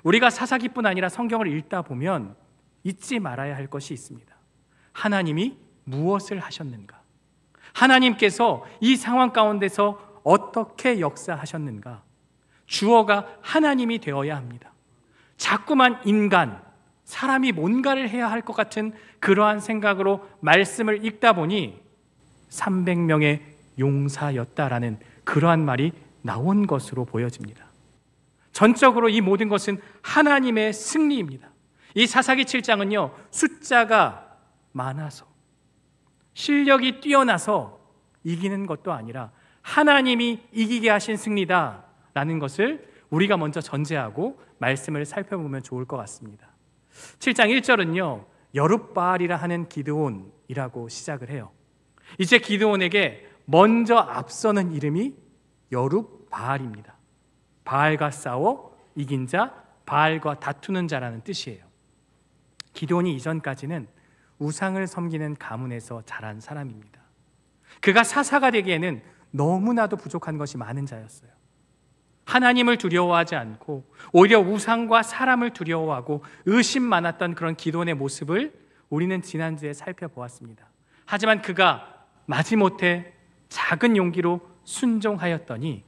우리가 사사기뿐 아니라 성경을 읽다 보면 잊지 말아야 할 것이 있습니다. 하나님이 무엇을 하셨는가? 하나님께서 이 상황 가운데서 어떻게 역사하셨는가? 주어가 하나님이 되어야 합니다. 자꾸만 인간, 사람이 뭔가를 해야 할 것 같은 그러한 생각으로 말씀을 읽다 보니 300명의 용사였다라는 그러한 말이 나온 것으로 보여집니다. 전적으로 이 모든 것은 하나님의 승리입니다. 이 사사기 7장은요, 숫자가 많아서, 실력이 뛰어나서 이기는 것도 아니라 하나님이 이기게 하신 승리다라는 것을 우리가 먼저 전제하고 말씀을 살펴보면 좋을 것 같습니다. 7장 1절은요, 여룻바알이라 하는 기드온이라고 시작을 해요. 이제 기드온에게 먼저 앞서는 이름이 여룻바알입니다. 바알과 싸워 이긴 자, 바알과 다투는 자라는 뜻이에요. 기드온이 이전까지는 우상을 섬기는 가문에서 자란 사람입니다. 그가 사사가 되기에는 너무나도 부족한 것이 많은 자였어요. 하나님을 두려워하지 않고 오히려 우상과 사람을 두려워하고 의심 많았던 그런 기드온의 모습을 우리는 지난주에 살펴보았습니다. 하지만 그가 마지못해 작은 용기로 순종하였더니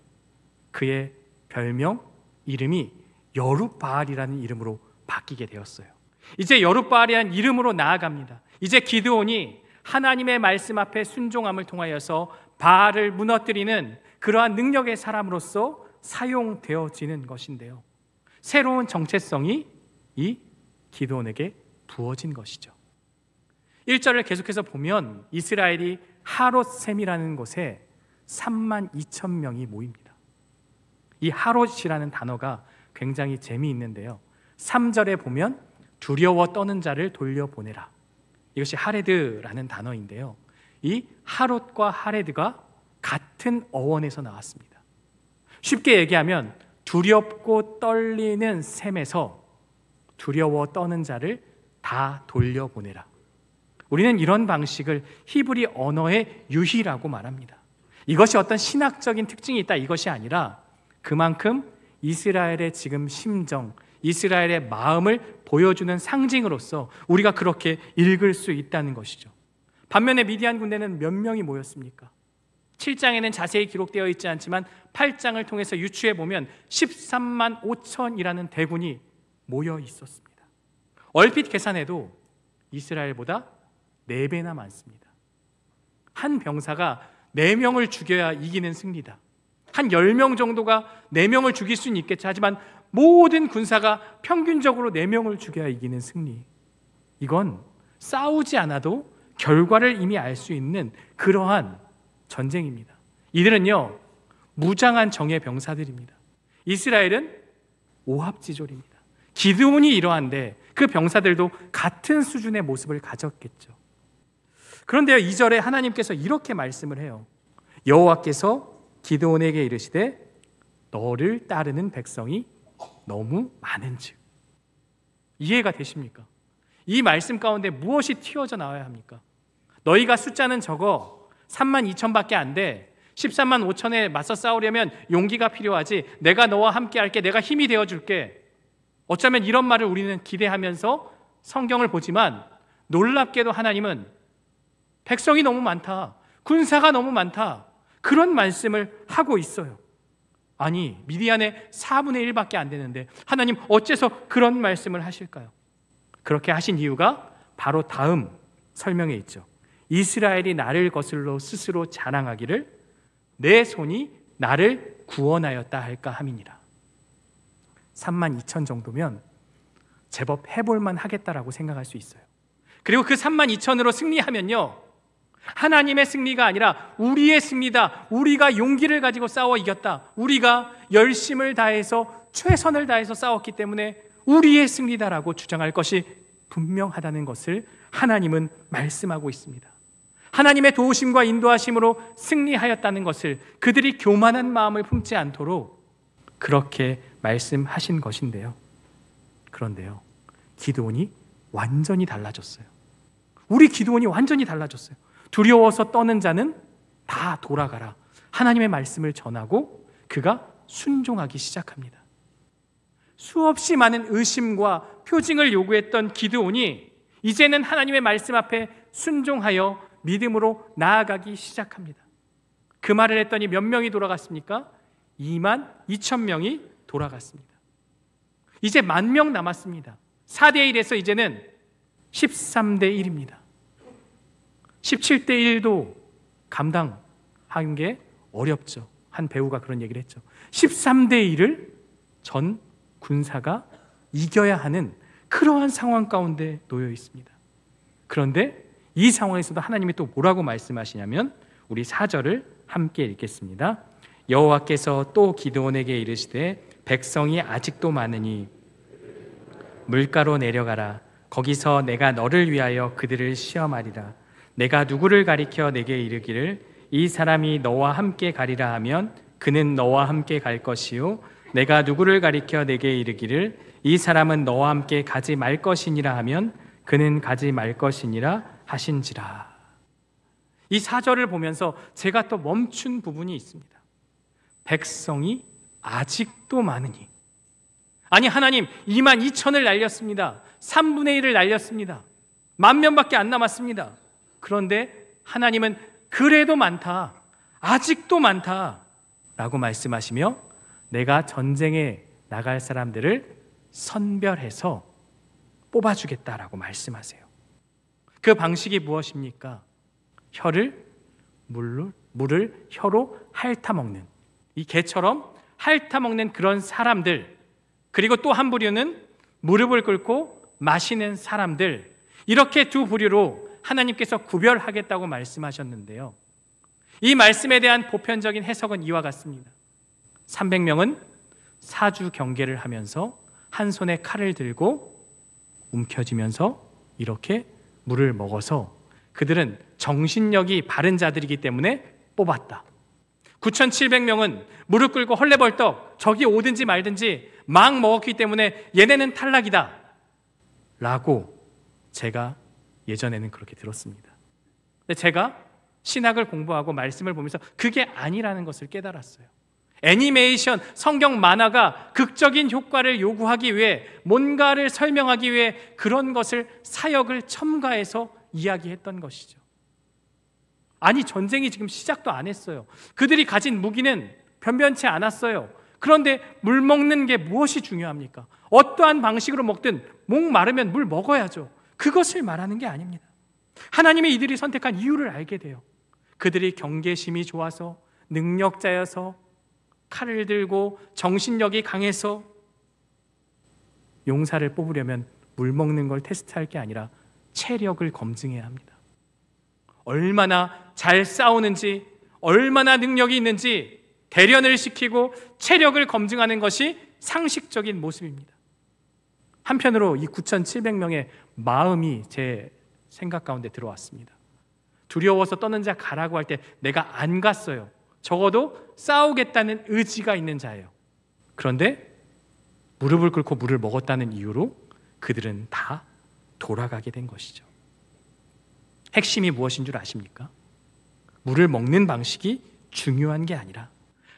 그의 별명, 이름이 여룻바알이라는 이름으로 바뀌게 되었어요. 이제 여룻바알이라는 이름으로 나아갑니다. 이제 기드온이 하나님의 말씀 앞에 순종함을 통하여서 바알을 무너뜨리는 그러한 능력의 사람으로서 사용되어지는 것인데요, 새로운 정체성이 이 기드온에게 부어진 것이죠. 1절을 계속해서 보면 이스라엘이 하롯셈이라는 곳에 32,000명이 모입니다. 이 하롯이라는 단어가 굉장히 재미있는데요, 3절에 보면 두려워 떠는 자를 돌려보내라, 이것이 하레드라는 단어인데요, 이 하롯과 하레드가 같은 어원에서 나왔습니다. 쉽게 얘기하면 두렵고 떨리는 셈에서 두려워 떠는 자를 다 돌려보내라. 우리는 이런 방식을 히브리 언어의 유희라고 말합니다. 이것이 어떤 신학적인 특징이 있다, 이것이 아니라 그만큼 이스라엘의 지금 심정, 이스라엘의 마음을 보여주는 상징으로서 우리가 그렇게 읽을 수 있다는 것이죠. 반면에 미디안 군대는 몇 명이 모였습니까? 7장에는 자세히 기록되어 있지 않지만 8장을 통해서 유추해 보면 13만 5천이라는 대군이 모여 있었습니다. 얼핏 계산해도 이스라엘보다 4배나 많습니다. 한 병사가 4명을 죽여야 이기는 승리다. 한 10명 정도가 4명을 죽일 수는 있겠죠. 하지만 모든 군사가 평균적으로 4명을 죽여야 이기는 승리, 이건 싸우지 않아도 결과를 이미 알 수 있는 그러한 전쟁입니다. 이들은요, 무장한 정예 병사들입니다. 이스라엘은 오합지졸입니다. 기드온이 이러한데 그 병사들도 같은 수준의 모습을 가졌겠죠. 그런데요, 2절에 하나님께서 이렇게 말씀을 해요. 여호와께서 기드온에게 이르시되 너를 따르는 백성이 너무 많은즉. 이해가 되십니까? 이 말씀 가운데 무엇이 튀어져 나와야 합니까? 너희가 숫자는 적어 32,000밖에 안 돼. 13만 5천에 맞서 싸우려면 용기가 필요하지. 내가 너와 함께 할게. 내가 힘이 되어줄게. 어쩌면 이런 말을 우리는 기대하면서 성경을 보지만 놀랍게도 하나님은 백성이 너무 많다, 군사가 너무 많다, 그런 말씀을 하고 있어요. 아니, 미디안의 4분의 1밖에 안 되는데 하나님 어째서 그런 말씀을 하실까요? 그렇게 하신 이유가 바로 다음 설명에 있죠. 이스라엘이 나를 거슬러 스스로 자랑하기를 내 손이 나를 구원하였다 할까 함이니라. 32,000 정도면 제법 해볼만 하겠다라고 생각할 수 있어요. 그리고 그 32,000으로 승리하면요, 하나님의 승리가 아니라 우리의 승리다. 우리가 용기를 가지고 싸워 이겼다. 우리가 열심을 다해서 최선을 다해서 싸웠기 때문에 우리의 승리다라고 주장할 것이 분명하다는 것을 하나님은 말씀하고 있습니다. 하나님의 도우심과 인도하심으로 승리하였다는 것을 그들이 교만한 마음을 품지 않도록 그렇게 말씀하신 것인데요. 그런데요, 기드온이 완전히 달라졌어요. 우리 기드온이 완전히 달라졌어요. 두려워서 떠는 자는 다 돌아가라. 하나님의 말씀을 전하고 그가 순종하기 시작합니다. 수없이 많은 의심과 표징을 요구했던 기드온이 이제는 하나님의 말씀 앞에 순종하여 믿음으로 나아가기 시작합니다. 그 말을 했더니 몇 명이 돌아갔습니까? 22,000명이 돌아갔습니다. 이제 10,000명 남았습니다. 4대 1에서 이제는 13대 1입니다. 17대 1도 감당하는 게 어렵죠. 한 배우가 그런 얘기를 했죠. 13대 1을 전 군사가 이겨야 하는 그러한 상황 가운데 놓여 있습니다. 그런데 이 상황에서도 하나님이 또 뭐라고 말씀하시냐면 우리 4절을 함께 읽겠습니다. 여호와께서 또 기드온에게 이르시되 백성이 아직도 많으니 물가로 내려가라. 거기서 내가 너를 위하여 그들을 시험하리라. 내가 누구를 가리켜 내게 이르기를 이 사람이 너와 함께 가리라 하면 그는 너와 함께 갈 것이요 내가 누구를 가리켜 내게 이르기를 이 사람은 너와 함께 가지 말 것이니라 하면 그는 가지 말 것이니라 하신지라. 이 4절을 보면서 제가 또 멈춘 부분이 있습니다. 백성이 아직도 많으니, 아니 하나님 22,000을 날렸습니다. 3분의 1을 날렸습니다. 10,000명밖에 안 남았습니다. 그런데 하나님은 그래도 많다, 아직도 많다 라고 말씀하시며 내가 전쟁에 나갈 사람들을 선별해서 뽑아주겠다라고 말씀하세요. 그 방식이 무엇입니까? 물을 혀로 핥아먹는, 이 개처럼 핥아먹는 그런 사람들, 그리고 또 한 부류는 무릎을 꿇고 마시는 사람들, 이렇게 두 부류로 하나님께서 구별하겠다고 말씀하셨는데요, 이 말씀에 대한 보편적인 해석은 이와 같습니다. 300명은 사주 경계를 하면서 한 손에 칼을 들고 움켜쥐면서 이렇게 물을 먹어서 그들은 정신력이 바른 자들이기 때문에 뽑았다. 9,700명은 무릎 꿇고 헐레벌떡 저기 오든지 말든지 막 먹었기 때문에 얘네는 탈락이다 라고 제가 예전에는 그렇게 들었습니다. 근데 제가 신학을 공부하고 말씀을 보면서 그게 아니라는 것을 깨달았어요. 애니메이션, 성경 만화가 극적인 효과를 요구하기 위해, 뭔가를 설명하기 위해 그런 것을 사역을 첨가해서 이야기했던 것이죠. 아니 전쟁이 지금 시작도 안 했어요. 그들이 가진 무기는 변변치 않았어요. 그런데 물 먹는 게 무엇이 중요합니까? 어떠한 방식으로 먹든 목 마르면 물 먹어야죠. 그것을 말하는 게 아닙니다. 하나님이 이들이 선택한 이유를 알게 돼요. 그들이 경계심이 좋아서, 능력자여서, 칼을 들고 정신력이 강해서. 용사를 뽑으려면 물 먹는 걸 테스트할 게 아니라 체력을 검증해야 합니다. 얼마나 잘 싸우는지, 얼마나 능력이 있는지 대련을 시키고 체력을 검증하는 것이 상식적인 모습입니다. 한편으로 이 9,700명의 마음이 제 생각 가운데 들어왔습니다. 두려워서 떠는 자 가라고 할 때 내가 안 갔어요. 적어도 싸우겠다는 의지가 있는 자예요. 그런데 무릎을 꿇고 물을 먹었다는 이유로 그들은 다 돌아가게 된 것이죠. 핵심이 무엇인 줄 아십니까? 물을 먹는 방식이 중요한 게 아니라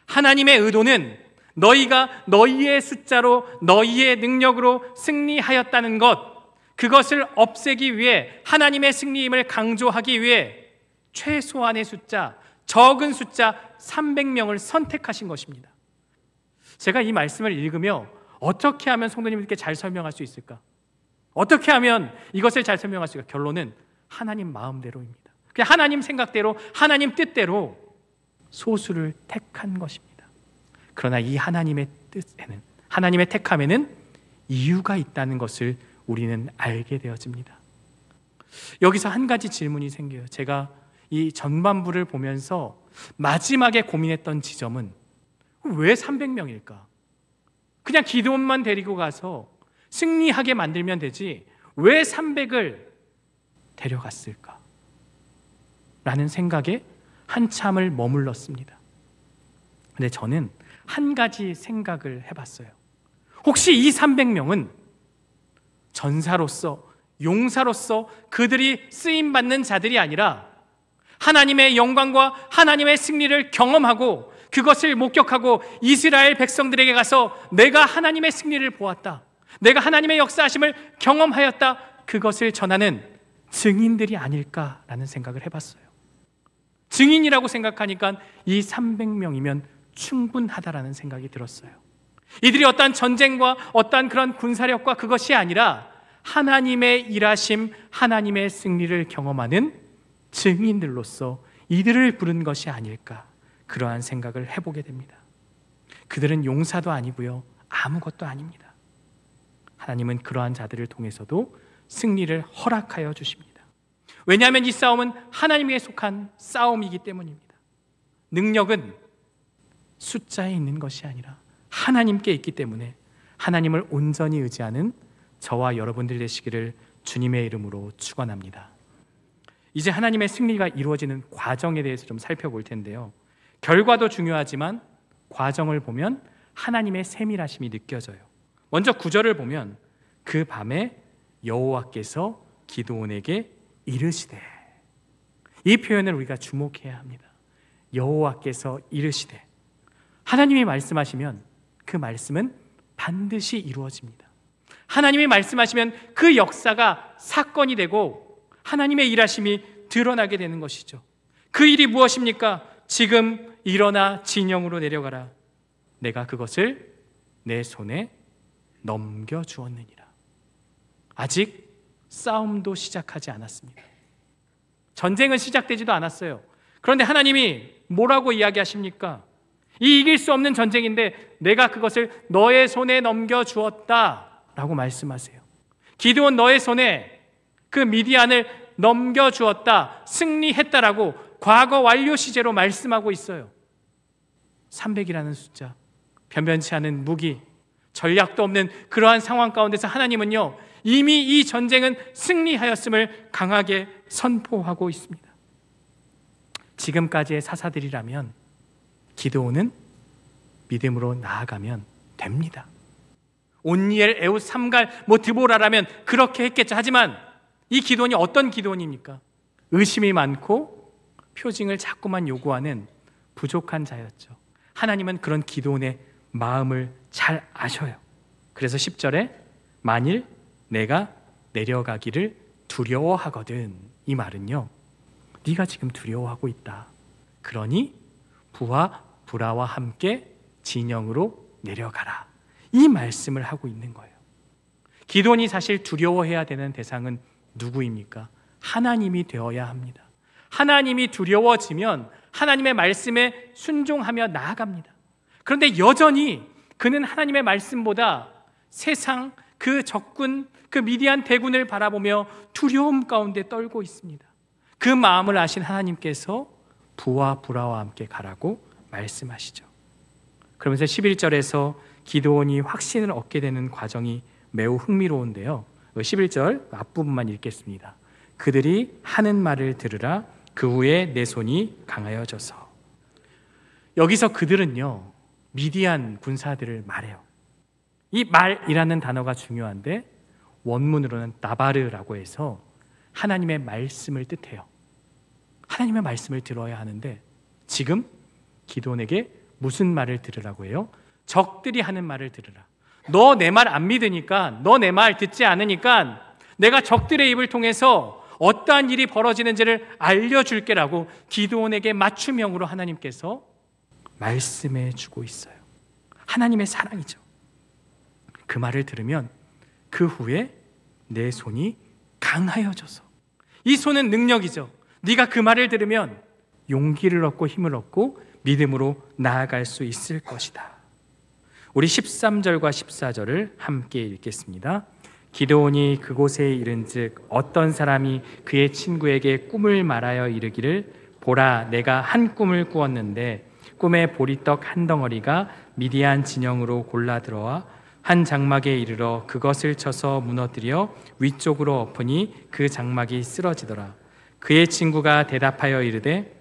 하나님의 의도는 너희가 너희의 숫자로, 너희의 능력으로 승리하였다는 것, 그것을 없애기 위해, 하나님의 승리임을 강조하기 위해 최소한의 숫자, 적은 숫자 300명을 선택하신 것입니다. 제가 이 말씀을 읽으며 어떻게 하면 성도님들께 잘 설명할 수 있을까? 어떻게 하면 이것을 잘 설명할 수 있을까? 결론은 하나님 마음대로입니다. 그냥 하나님 생각대로, 하나님 뜻대로 소수를 택한 것입니다. 그러나 이 하나님의 뜻에는, 하나님의 택함에는 이유가 있다는 것을 우리는 알게 되어집니다. 여기서 한 가지 질문이 생겨요. 제가 이 전반부를 보면서 마지막에 고민했던 지점은 왜 300명일까? 그냥 기드온만 데리고 가서 승리하게 만들면 되지 왜 300을 데려갔을까? 라는 생각에 한참을 머물렀습니다. 근데 저는 한 가지 생각을 해봤어요. 혹시 이 300명은 전사로서, 용사로서 그들이 쓰임받는 자들이 아니라 하나님의 영광과 하나님의 승리를 경험하고 그것을 목격하고 이스라엘 백성들에게 가서 내가 하나님의 승리를 보았다, 내가 하나님의 역사하심을 경험하였다, 그것을 전하는 증인들이 아닐까라는 생각을 해봤어요. 증인이라고 생각하니까 이 300명이면 충분하다라는 생각이 들었어요. 이들이 어떠한 전쟁과 어떠한 그런 군사력과 그것이 아니라 하나님의 일하심, 하나님의 승리를 경험하는 증인들로서 이들을 부른 것이 아닐까, 그러한 생각을 해보게 됩니다. 그들은 용사도 아니고요, 아무것도 아닙니다. 하나님은 그러한 자들을 통해서도 승리를 허락하여 주십니다. 왜냐하면 이 싸움은 하나님께 속한 싸움이기 때문입니다. 능력은 숫자에 있는 것이 아니라 하나님께 있기 때문에 하나님을 온전히 의지하는 저와 여러분들 되시기를 주님의 이름으로 축원합니다. 이제 하나님의 승리가 이루어지는 과정에 대해서 좀 살펴볼 텐데요, 결과도 중요하지만 과정을 보면 하나님의 세밀하심이 느껴져요. 먼저 9절을 보면 그 밤에 여호와께서 기드온에게 이르시되, 이 표현을 우리가 주목해야 합니다. 여호와께서 이르시되, 하나님이 말씀하시면 그 말씀은 반드시 이루어집니다. 하나님이 말씀하시면 그 역사가 사건이 되고 하나님의 일하심이 드러나게 되는 것이죠. 그 일이 무엇입니까? 지금 일어나 진영으로 내려가라. 내가 그것을 내 손에 넘겨주었느니라. 아직 싸움도 시작하지 않았습니다. 전쟁은 시작되지도 않았어요. 그런데 하나님이 뭐라고 이야기하십니까? 이 이길 수 없는 전쟁인데 내가 그것을 너의 손에 넘겨주었다 라고 말씀하세요. 기드온 너의 손에 그 미디안을 넘겨주었다, 승리했다라고 과거 완료 시제로 말씀하고 있어요. 300이라는 숫자, 변변치 않은 무기, 전략도 없는 그러한 상황 가운데서 하나님은요, 이미 이 전쟁은 승리하였음을 강하게 선포하고 있습니다. 지금까지의 사사들이라면 기드온은 믿음으로 나아가면 됩니다. 온니엘, 에웃, 삼갈, 드보라라면 그렇게 했겠죠. 하지만 이 기드온이 어떤 기드온입니까? 의심이 많고 표징을 자꾸만 요구하는 부족한 자였죠. 하나님은 그런 기드온의 마음을 잘 아셔요. 그래서 10절에 만일 내가 내려가기를 두려워하거든, 이 말은요, 네가 지금 두려워하고 있다. 그러니 부하 브라와 함께 진영으로 내려가라, 이 말씀을 하고 있는 거예요. 기드온이 사실 두려워해야 되는 대상은 누구입니까? 하나님이 되어야 합니다. 하나님이 두려워지면 하나님의 말씀에 순종하며 나아갑니다. 그런데 여전히 그는 하나님의 말씀보다 세상, 그 적군, 그 미디안 대군을 바라보며 두려움 가운데 떨고 있습니다. 그 마음을 아신 하나님께서 부와 브라와 함께 가라고 말씀하시죠. 그러면서 11절에서 기드온이 확신을 얻게 되는 과정이 매우 흥미로운데요, 11절 앞부분만 읽겠습니다. 그들이 하는 말을 들으라. 그 후에 내 손이 강하여져서. 여기서 그들은요, 미디안 군사들을 말해요. 이 말이라는 단어가 중요한데 원문으로는 나바르라고 해서 하나님의 말씀을 뜻해요. 하나님의 말씀을 들어야 하는데 지금 기드온에게 무슨 말을 들으라고 해요? 적들이 하는 말을 들으라. 너 내 말 안 믿으니까, 너 내 말 듣지 않으니까 내가 적들의 입을 통해서 어떠한 일이 벌어지는지를 알려줄게라고 기드온에게 맞춤형으로 하나님께서 말씀해 주고 있어요. 하나님의 사랑이죠. 그 말을 들으면 그 후에 내 손이 강하여져서, 이 손은 능력이죠. 네가 그 말을 들으면 용기를 얻고 힘을 얻고 믿음으로 나아갈 수 있을 것이다. 우리 13절과 14절을 함께 읽겠습니다. 기드온이 그곳에 이른즉 어떤 사람이 그의 친구에게 꿈을 말하여 이르기를 보라, 내가 한 꿈을 꾸었는데 꿈에 보리떡 한 덩어리가 미디안 진영으로 골라 들어와 한 장막에 이르러 그것을 쳐서 무너뜨려 위쪽으로 엎으니 그 장막이 쓰러지더라. 그의 친구가 대답하여 이르되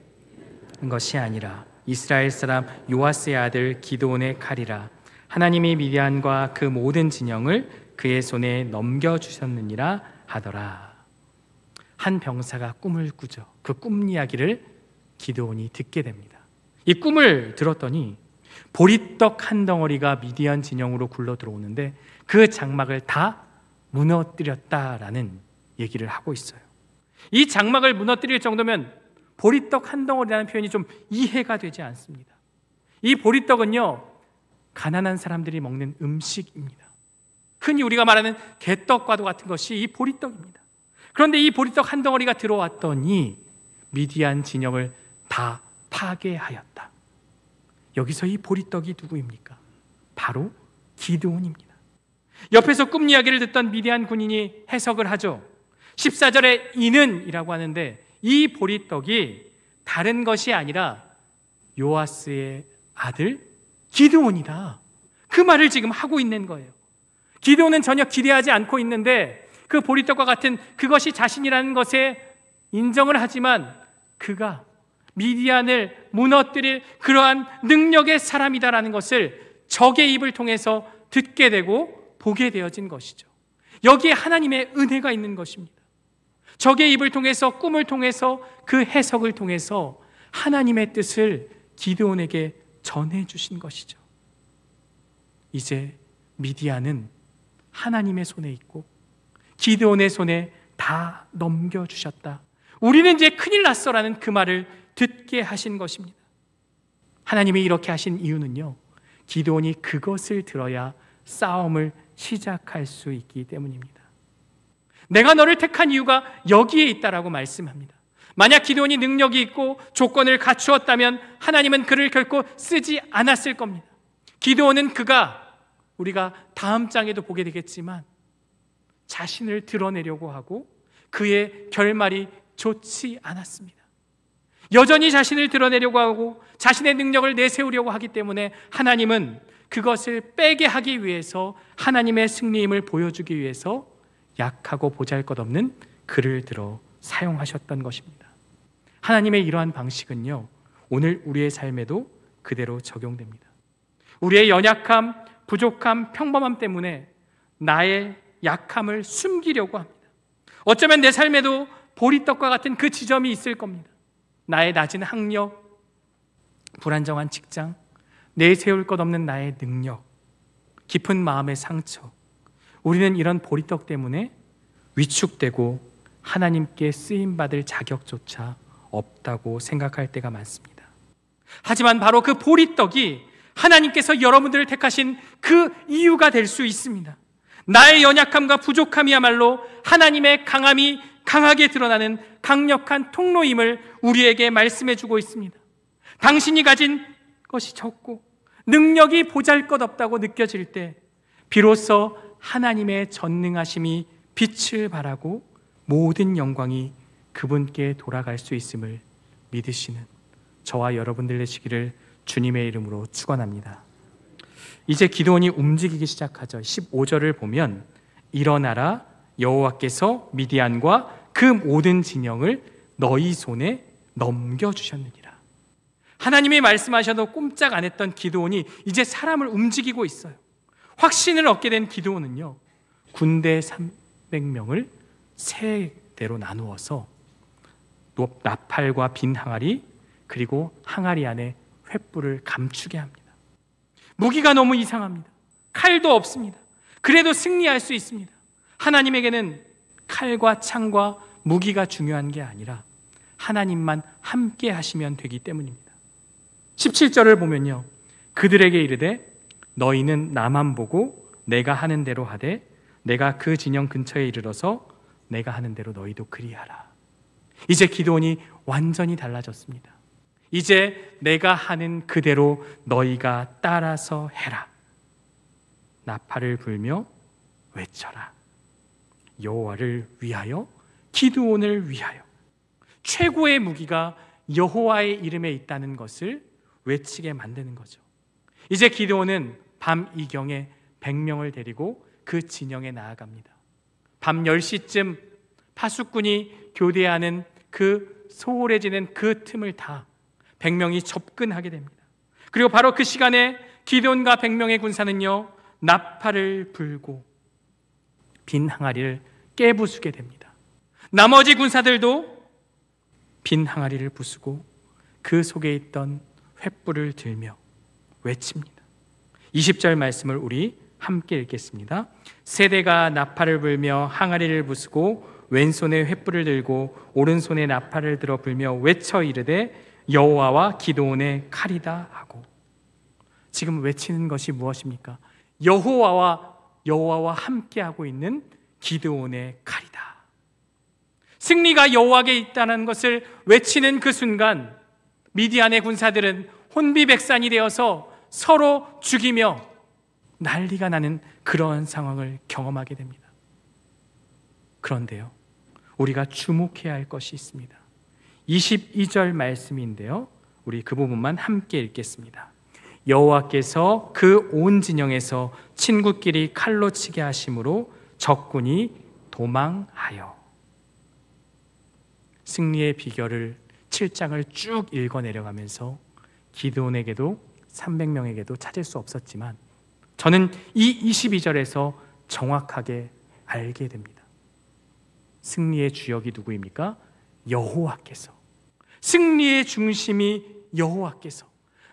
것이 아니라 이스라엘 사람 요아스의 아들 기드온의 칼이라. 하나님이 미디안과 그 모든 진영을 그의 손에 넘겨주셨느니라 하더라. 한 병사가 꿈을 꾸죠. 그 꿈 이야기를 기드온이 듣게 됩니다. 이 꿈을 들었더니 보리떡 한 덩어리가 미디안 진영으로 굴러 들어오는데 그 장막을 다 무너뜨렸다라는 얘기를 하고 있어요. 이 장막을 무너뜨릴 정도면 보리떡 한 덩어리라는 표현이 좀 이해가 되지 않습니다. 이 보리떡은요, 가난한 사람들이 먹는 음식입니다. 흔히 우리가 말하는 개떡과도 같은 것이 이 보리떡입니다. 그런데 이 보리떡 한 덩어리가 들어왔더니 미디안 진영을 다 파괴하였다. 여기서 이 보리떡이 누구입니까? 바로 기드온입니다. 옆에서 꿈 이야기를 듣던 미디안 군인이 해석을 하죠. 14절에 이는 이라고 하는데 이 보리떡이 다른 것이 아니라 요아스의 아들 기드온이다. 그 말을 지금 하고 있는 거예요. 기드온은 전혀 기대하지 않고 있는데 그 보리떡과 같은 그것이 자신이라는 것에 인정을 하지만 그가 미디안을 무너뜨릴 그러한 능력의 사람이다라는 것을 적의 입을 통해서 듣게 되고 보게 되어진 것이죠. 여기에 하나님의 은혜가 있는 것입니다. 적의 입을 통해서, 꿈을 통해서, 그 해석을 통해서 하나님의 뜻을 기드온에게 전해주신 것이죠. 이제 미디안은 하나님의 손에 있고 기드온의 손에 다 넘겨주셨다. 우리는 이제 큰일 났어라는 그 말을 듣게 하신 것입니다. 하나님이 이렇게 하신 이유는요, 기드온이 그것을 들어야 싸움을 시작할 수 있기 때문입니다. 내가 너를 택한 이유가 여기에 있다라고 말씀합니다. 만약 기드온이 능력이 있고 조건을 갖추었다면 하나님은 그를 결코 쓰지 않았을 겁니다. 기드온은 그가, 우리가 다음 장에도 보게 되겠지만, 자신을 드러내려고 하고 그의 결말이 좋지 않았습니다. 여전히 자신을 드러내려고 하고 자신의 능력을 내세우려고 하기 때문에 하나님은 그것을 빼게 하기 위해서, 하나님의 승리임을 보여주기 위해서 약하고 보잘것없는 그를 들어 사용하셨던 것입니다. 하나님의 이러한 방식은요, 오늘 우리의 삶에도 그대로 적용됩니다. 우리의 연약함, 부족함, 평범함 때문에 나의 약함을 숨기려고 합니다. 어쩌면 내 삶에도 보리떡과 같은 그 지점이 있을 겁니다. 나의 낮은 학력, 불안정한 직장, 내세울 것 없는 나의 능력, 깊은 마음의 상처. 우리는 이런 보리떡 때문에 위축되고 하나님께 쓰임받을 자격조차 없다고 생각할 때가 많습니다. 하지만 바로 그 보리떡이 하나님께서 여러분들을 택하신 그 이유가 될 수 있습니다. 나의 연약함과 부족함이야말로 하나님의 강함이 강하게 드러나는 강력한 통로임을 우리에게 말씀해주고 있습니다. 당신이 가진 것이 적고 능력이 보잘것없다고 느껴질 때 비로소 하나님의 전능하심이 빛을 발하고 모든 영광이 그분께 돌아갈 수 있음을 믿으시는 저와 여러분들 되시기를 주님의 이름으로 축원합니다. 이제 기드온이 움직이기 시작하죠. 15절을 보면 일어나라, 여호와께서 미디안과 그 모든 진영을 너희 손에 넘겨주셨느니라. 하나님이 말씀하셔도 꼼짝 안 했던 기드온이 이제 사람을 움직이고 있어요. 확신을 얻게 된 기드온은요, 군대 300명을 세 대로 나누어서 나팔과 빈 항아리, 그리고 항아리 안에 횃불을 감추게 합니다. 무기가 너무 이상합니다. 칼도 없습니다. 그래도 승리할 수 있습니다. 하나님에게는 칼과 창과 무기가 중요한 게 아니라 하나님만 함께 하시면 되기 때문입니다. 17절을 보면요, 그들에게 이르되 너희는 나만 보고 내가 하는 대로 하되 내가 그 진영 근처에 이르러서 내가 하는 대로 너희도 그리하라. 이제 기드온이 완전히 달라졌습니다. 이제 내가 하는 그대로 너희가 따라서 해라. 나팔을 불며 외쳐라. 여호와를 위하여, 기드온을 위하여. 최고의 무기가 여호와의 이름에 있다는 것을 외치게 만드는 거죠. 이제 기드온은 밤 이경에 100명을 데리고 그 진영에 나아갑니다. 밤 10시쯤 파수꾼이 교대하는 그 소홀해지는 그 틈을 타 100명이 접근하게 됩니다. 그리고 바로 그 시간에 기드온과 100명의 군사는요, 나팔을 불고 빈 항아리를 깨부수게 됩니다. 나머지 군사들도 빈 항아리를 부수고 그 속에 있던 횃불을 들며 외칩니다. 20절 말씀을 우리 함께 읽겠습니다. 세대가 나팔을 불며 항아리를 부수고 왼손에 횃불을 들고 오른손에 나팔을 들어 불며 외쳐 이르되 여호와와 기드온의 칼이다 하고. 지금 외치는 것이 무엇입니까? 여호와와 함께하고 있는 기드온의 칼이다. 승리가 여호와께 있다는 것을 외치는 그 순간 미디안의 군사들은 혼비백산이 되어서 서로 죽이며 난리가 나는 그러한 상황을 경험하게 됩니다. 그런데요, 우리가 주목해야 할 것이 있습니다. 22절 말씀인데요, 우리 그 부분만 함께 읽겠습니다. 여호와께서 그 온 진영에서 친구끼리 칼로 치게 하심으로 적군이 도망하여. 승리의 비결을 7장을 쭉 읽어 내려가면서 기드온에게도 300명에게도 찾을 수 없었지만 저는 이 22절에서 정확하게 알게 됩니다. 승리의 주역이 누구입니까? 여호와께서. 승리의 중심이 여호와께서.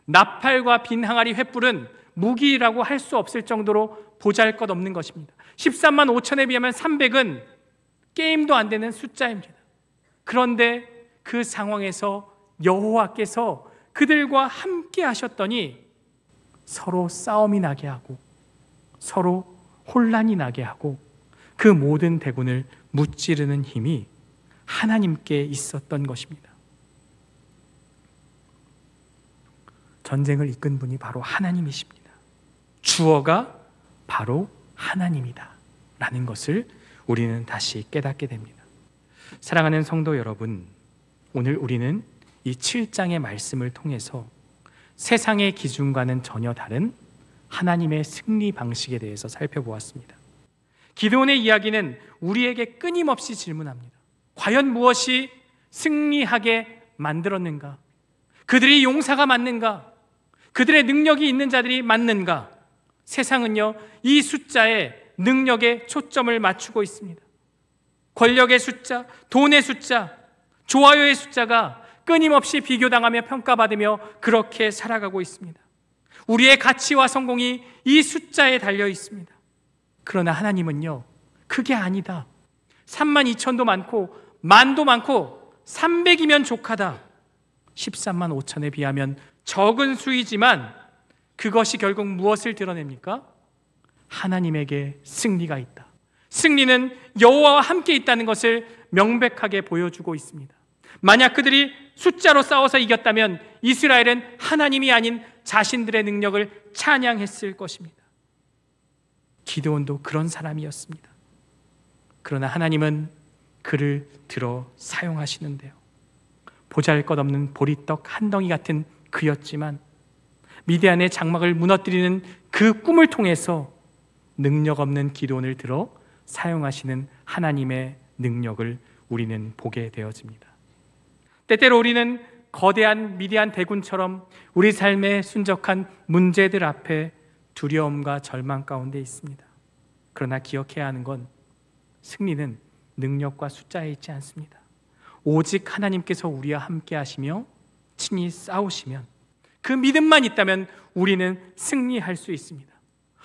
나팔과 빈 항아리 횃불은 무기라고 할 수 없을 정도로 보잘것없는 것입니다. 13만 5천에 비하면 300은 게임도 안 되는 숫자입니다. 그런데 그 상황에서 여호와께서 그들과 함께 하셨더니 서로 싸움이 나게 하고 서로 혼란이 나게 하고 그 모든 대군을 무찌르는 힘이 하나님께 있었던 것입니다. 전쟁을 이끈 분이 바로 하나님이십니다. 주어가 바로 하나님이다 라는 것을 우리는 다시 깨닫게 됩니다. 사랑하는 성도 여러분, 오늘 우리는 이 7장의 말씀을 통해서 세상의 기준과는 전혀 다른 하나님의 승리 방식에 대해서 살펴보았습니다. 기드온의 이야기는 우리에게 끊임없이 질문합니다. 과연 무엇이 승리하게 만들었는가? 그들이 용사가 맞는가? 그들의 능력이 있는 자들이 맞는가? 세상은요, 이 숫자에 능력에 초점을 맞추고 있습니다. 권력의 숫자, 돈의 숫자, 좋아요의 숫자가 끊임없이 비교당하며 평가받으며 그렇게 살아가고 있습니다. 우리의 가치와 성공이 이 숫자에 달려 있습니다. 그러나 하나님은요, 그게 아니다. 3만 2천도 많고 만도 많고 300이면 족하다. 13만 5천에 비하면 적은 수이지만 그것이 결국 무엇을 드러냅니까? 하나님에게 승리가 있다. 승리는 여호와와 함께 있다는 것을 명백하게 보여주고 있습니다. 만약 그들이 숫자로 싸워서 이겼다면 이스라엘은 하나님이 아닌 자신들의 능력을 찬양했을 것입니다. 기드온도 그런 사람이었습니다. 그러나 하나님은 그를 들어 사용하시는데요, 보잘것없는 보리떡 한 덩이 같은 그였지만 미디안의 장막을 무너뜨리는 그 꿈을 통해서 능력 없는 기드온을 들어 사용하시는 하나님의 능력을 우리는 보게 되어집니다. 때때로 우리는 거대한 미디안 대군처럼 우리 삶의 순적한 문제들 앞에 두려움과 절망 가운데 있습니다. 그러나 기억해야 하는 건 승리는 능력과 숫자에 있지 않습니다. 오직 하나님께서 우리와 함께 하시며 친히 싸우시면, 그 믿음만 있다면 우리는 승리할 수 있습니다.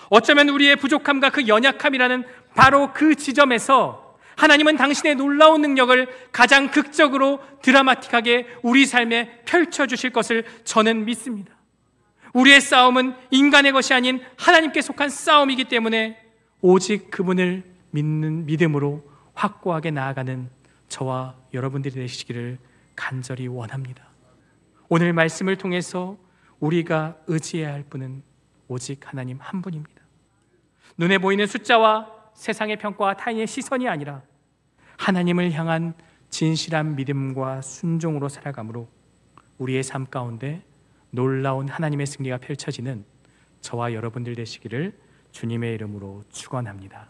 어쩌면 우리의 부족함과 그 연약함이라는 바로 그 지점에서 하나님은 당신의 놀라운 능력을 가장 극적으로 드라마틱하게 우리 삶에 펼쳐주실 것을 저는 믿습니다. 우리의 싸움은 인간의 것이 아닌 하나님께 속한 싸움이기 때문에 오직 그분을 믿는 믿음으로 확고하게 나아가는 저와 여러분들이 되시기를 간절히 원합니다. 오늘 말씀을 통해서 우리가 의지해야 할 분은 오직 하나님 한 분입니다. 눈에 보이는 숫자와 세상의 평가와 타인의 시선이 아니라 하나님을 향한 진실한 믿음과 순종으로 살아감으로 우리의 삶 가운데 놀라운 하나님의 승리가 펼쳐지는 저와 여러분들 되시기를 주님의 이름으로 축원합니다.